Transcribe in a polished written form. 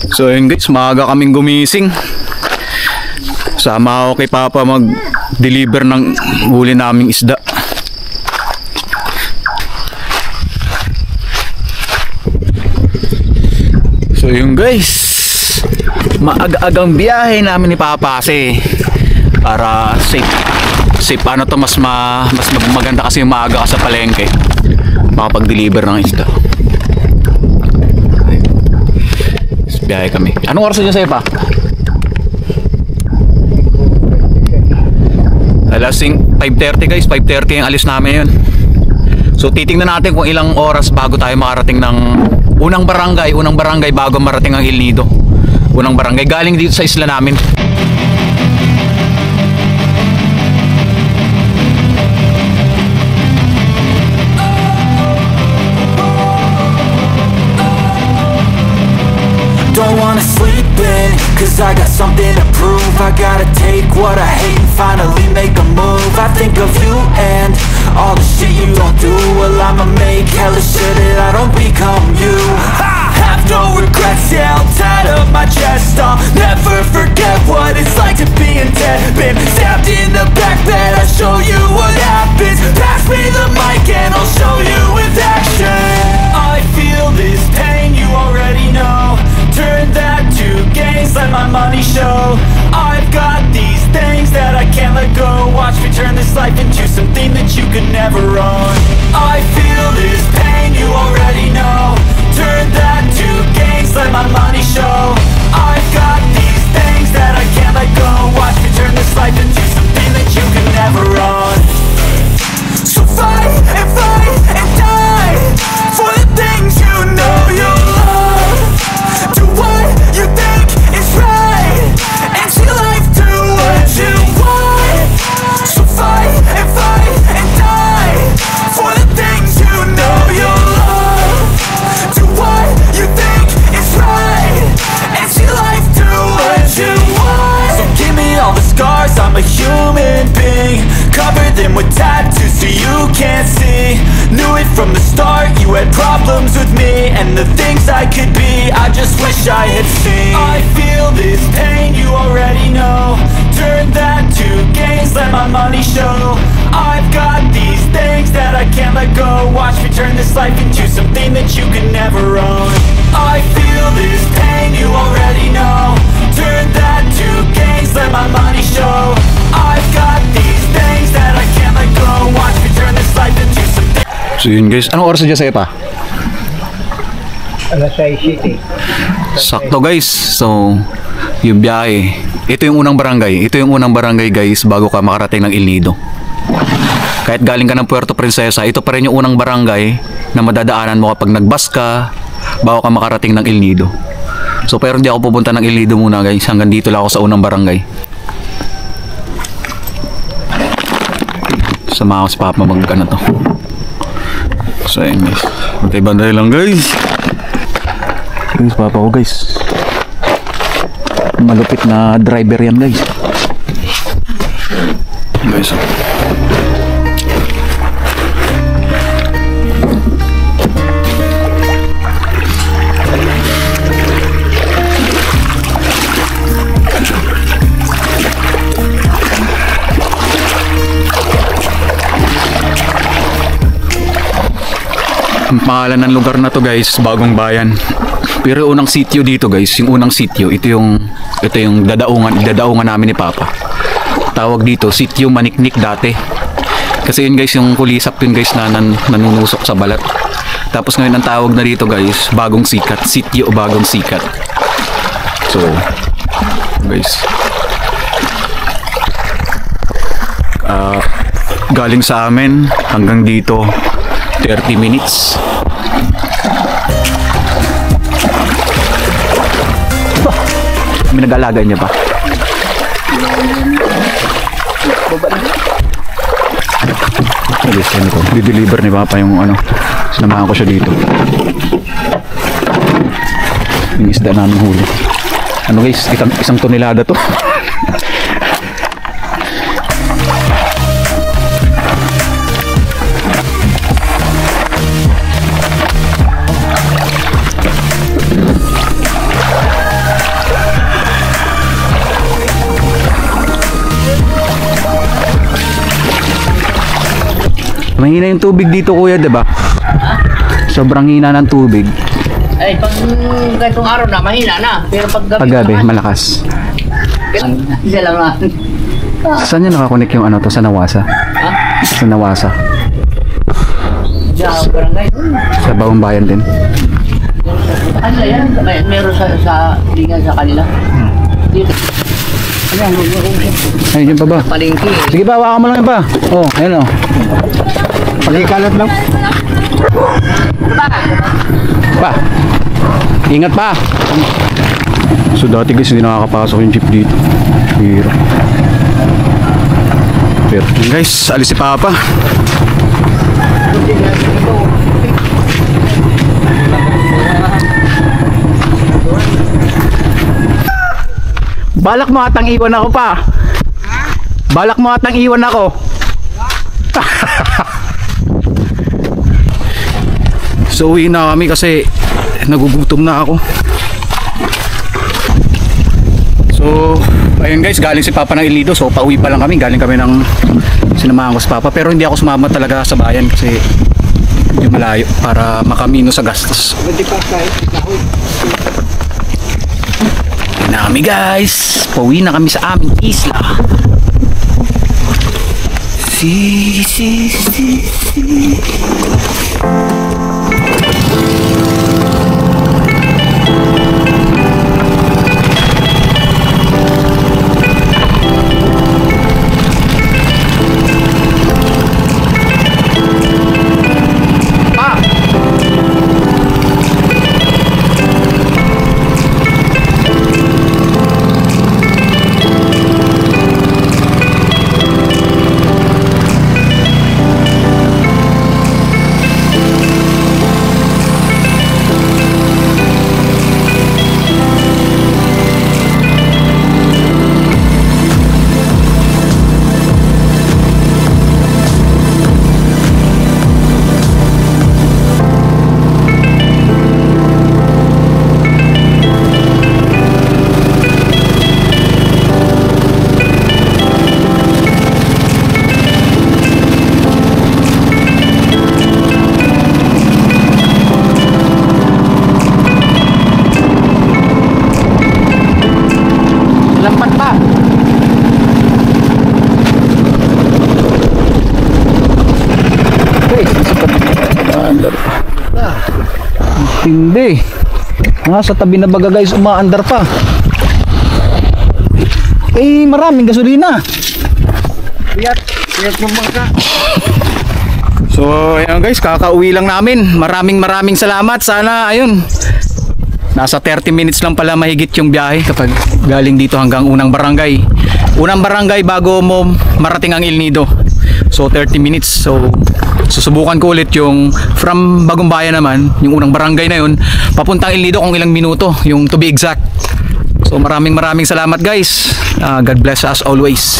So yun guys, maaga kaming gumising. Sama ako kay Papa mag-deliver ng huli naming isda. So yun guys, maaga-agang biyahe namin ni Papa kasi para safe ano to, mas maganda kasi yung maaga ka sa palengke makapag-deliver ng isda. Biyahe kami. Anong oras na sa'yo pa? Alas 5:30 guys, 5:30 yung alis namin yun. So titingnan natin kung ilang oras bago tayo makarating ng unang barangay bago marating ang El Nido. Unang barangay galing dito sa isla namin. Don't wanna sleep in, cause I got something to prove. I gotta take what I hate and finally make a move. I think of you and all the shit you don't do. Well, I'ma make hella sure that I don't become you. Have no regrets, yeah, I'll tie up my chest. I'll never forget what it's like to be in debt. Been stabbed in the back bed, I'll show you what happens. Pass me the mic and I'll show you with action. I feel this pain, you already know. Turn that to gains, let my money show. I've got these things that I can't let go. Watch me turn this life into something that you could never own. I feel this pain, you already know. Turn that to gains, let my money show. I've got these things that I can't let go. Watch me turn this life into something that you could never own. So fight and die for the things you know you love. Do what you think is right and see life do what you want. So fight and die for the things you know you love. Do what you think is right and see life do what you want. So give me all the scars, I'm a human being. Cover them with tattoos so you can't see. Knew it from the start, you had problems with me and the things I could be, I just wish I had seen. I feel this pain, you already know. Turn that to gains, let my money show. I've got these things that I can't let go. Watch me turn this life into something that you could never own. I feel this pain, you already know. Turn that to gains, let my money show. I've got these things that I can't let go. Watch me turn this life into something. So yun guys, anong oras na dyan sa'yo pa? Alas 6:30. Sakto guys. So yung biyahe, ito yung unang barangay guys bago ka makarating ng El Nido. Kahit galing ka ng Puerto Princesa, ito pa rin yung unang barangay na madadaanan mo kapag nagbus ka bago ka makarating ng El Nido. So pero hindi ako pupunta ng El Nido muna guys, hanggang dito lang ako sa unang barangay. Sama ako si Papa mag-ano to. So ayun guys, bantay-bantay lang guys. Guys, Papa ko guys, malupit na driver yan guys. Guys, ang pangalan ng lugar na to guys, Bagong Bayan. Pero unang sitio dito guys, yung unang sitio, ito yung dadaungan namin ni Papa. Tawag dito Sitio Maniknik dati. Kasi yun guys, yung kulisap yun guys na nanunusok sa balat. Tapos ngayon ang tawag na dito guys, Bagong Sikat, Sitio Bagong Sikat. So guys, galing sa amin hanggang dito 30 minutes. May nag-alaga niya pa. Listen ko, di-deliver ni Papa yung ano, sinamahan ko siya dito. Yung isda namin huli. Ano guys, isang tonelada to. Mahina yung tubig dito kuya, di ba? Sobrang hina ng tubig. Ay, pag ganitong araw na, mahina na. Pero pag gabi, Paggabi, malakas. Isa lang na. Saan niya nakakonek yung ano to? Sa Nawasa? Ha? Sa Nawasa. Diyan, barangay. Sa Bagong Bayan din. Kanila yan. Meron sa lingan sa kanila. Dito. Ayan, Ayun yung pa ba? palengke. Sige pa, hawakan mo lang yun pa. Oh, ayun oh. Pagkikalat lang. Pa. Ingat pa. So dati guys, hindi nakakapasok yung jeep dito. Hiro. Pero guys, alis si Papa. Balak mo atang iwan ako pa. Balak mo atang iwan ako. So uwi na kami kasi nagugutom na ako. So ayun guys, galing si Papa ng Ilido. So pauwi pa lang kami. Galing kami ng sinamahan ko si Papa. Pero hindi ako sumama talaga sa bayan kasi yung malayo para makamino sa gastos. Na kami guys, pauwi na kami sa aming isla. Si. Lampat pa. Hindi. Sa tabi na baga guys, umaandar pa. Eh, maraming gasolina. Piyat ng bangka. So, ayan guys, kakauwi lang namin. Maraming salamat. Sana, ayun, nasa 30 minutes lang pala mahigit yung biyahe kapag galing dito hanggang unang barangay. Unang barangay bago mo marating ang El Nido. So 30 minutes. So susubukan ko ulit yung from Bagong Bayan naman, yung unang barangay na yun, papuntang El Nido kung ilang minuto, yung to be exact. So maraming salamat guys. God bless us always.